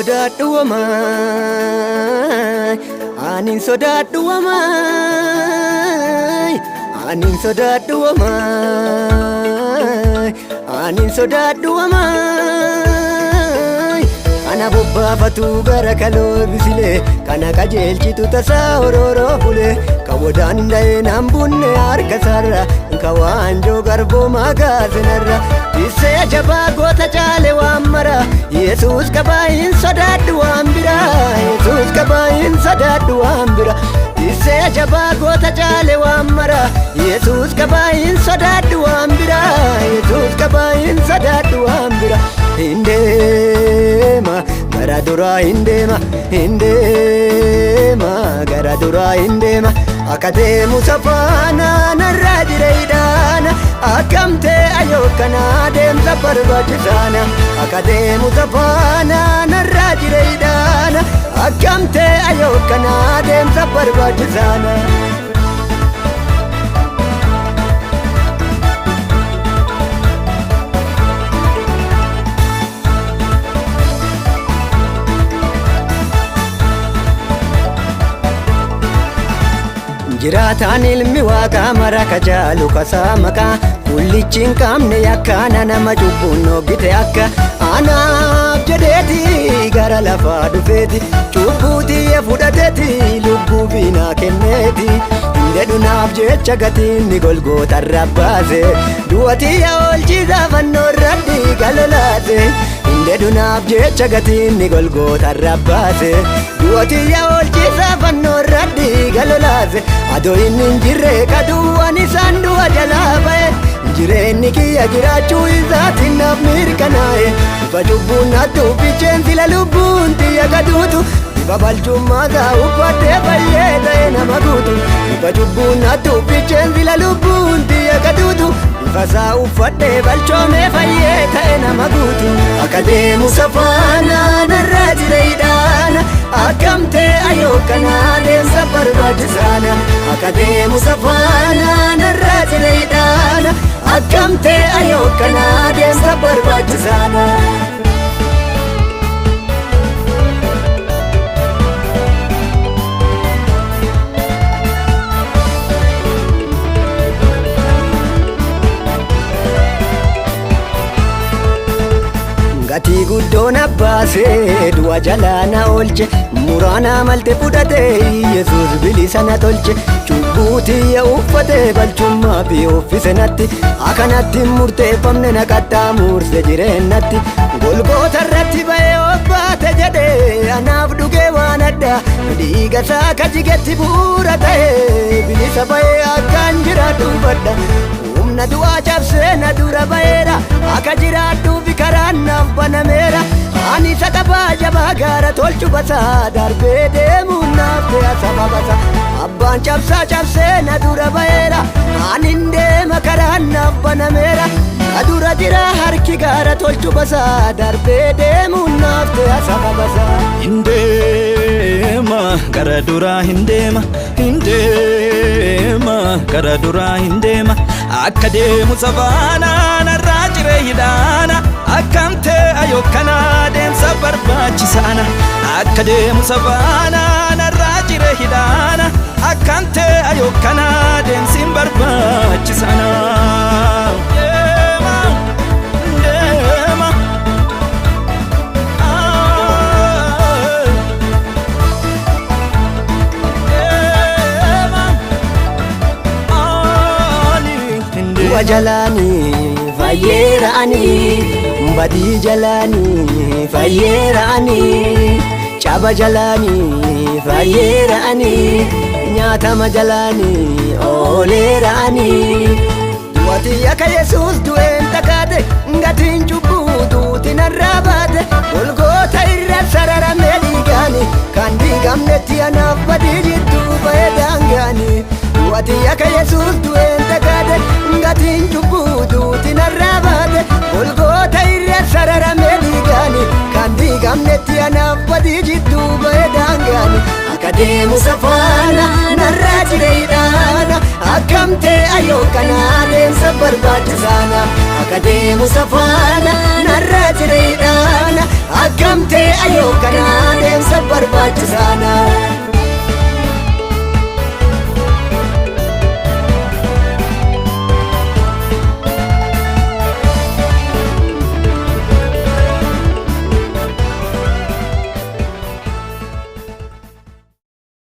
sodaadhu wamaay anin sodaadhu wamaay anin sodaadhu wamaay anin sodaadhu wamaay ana bobbaafatu gara kaloo bisile kana qajeelchitu tasaa hororoo fule kawadaan dha'ee naan bunne harka sarra kawaanjoo garboo magaazinarra isee jabaa goota caale waan mara Yesuus kabaayin sodaadhu waan bira Yesuus kabaayin sodaadhu waan bira isee jabaa goota caale waan mara Yesuus kabaayin sodaadhu waan bira Yesuus kabaayin sodaadhu waan bira Hindema gara duraa hindema hindema gara duraa hindema akadeemu safaana narraa jireedhaana akkamte ayookana deemsa barbaachisaana akadeemu safaana narraa jireedhaana akkamte ayookana deemsa barbaachisaana Jiraataan ilmi waaqaa mara kajaalu kasaa maqaa kullichi hin qabne yakkaana nama cubbuun oggite akka anaaf jedheeti gara lafaa dhufeeti cubbuutiyya fudhateeti lubbuu fi naa kenneeti jedhunaaf jecha gatiinni golgootarra baase du'atiyya oolchiisaa fannoorratti galolaase jedhunaaf jecha gatiinni golgootarra baase du'atiyya oolchiisaa fannoorratti galolaase adoo inni hin jirre kaduwwan isaan du'a jalaa ba'e jireenyi kiyya jiraachuu isaatiin naaf mirkanaa'e bifa cubbuun hattuu ficheen sila lubbuun tiyya kaduutu bifa balchummaasaa uffadhee fayyee ta'e nama guutu bifa cubbuun hattuu ficheen sila lubbuun tiyya kaduutu bifa isaa uffadhee balchoomee fayyee ta'e nama guutu akka deemu safaana narraa jireedhaana akkamte ayookana deemsa barbaachisaana akka deemu safaana narraa jireedhaana akkamte ayookana deemsa barbaachisaana Gatii guddoon abbaasee du'a jalaa na oolche muraana malte fudhatee Yesuus bilisa na tolche cubbuutiyya uffatee balchummaa fi uffise natti akkanatti murteeffamne na qaxxaamurse jireennatti golgoota irratti ba'ee obbaate jedhee anaaf dhugee waan addaa dhiigasaa ka jigetti bu'uura ta'ee bilisa ba'ee akkaan jiraadhu badda humna du'aa cabsee na dura ba'eera akka jiraadhuufi karaan naaf banameera ani isa qabaa jabaa gaara tolchu basaa darbee deemuun naaf ta'e sababasa abbaan cabsaa cabsee na dura ba'eera ani hin deema karaan naaf banameera na dura jira harki gaara tolchu basaa darbee deemuun naaf ta'e sababasa Hindema gara duraa hindema hindema gara duraa hindema akka deemu safaana narraa jireedhaana akkamte ayookana deemsa barbaachisaana akka deemu safaana narraa jireedhaana akkamte ayookana deemsi barbaachisaana Jalani fayyera ani badii jalani fayyera ani caba jalani fayyera ani nyaatama jalani ooleera ani du'atiyya ka Yesuus du'een takaate gatiin cubbuu duuti narraa baate golgoota irra sararamee dhiigaani kan diigamnetti anaaf badii jidduu ba'ee daangaani du'atiyya ka Yesuus du'een takaate gatiin cubbuu duuti narraa baate golgoota irra sararamee dhiigaani kan diigamnetti anaaf badii jidduu ba'ee daangaani akka deemu safaana narraa jireedhaana akkamte ayookana deemsa barbaachisaana akka deemu safaana narraa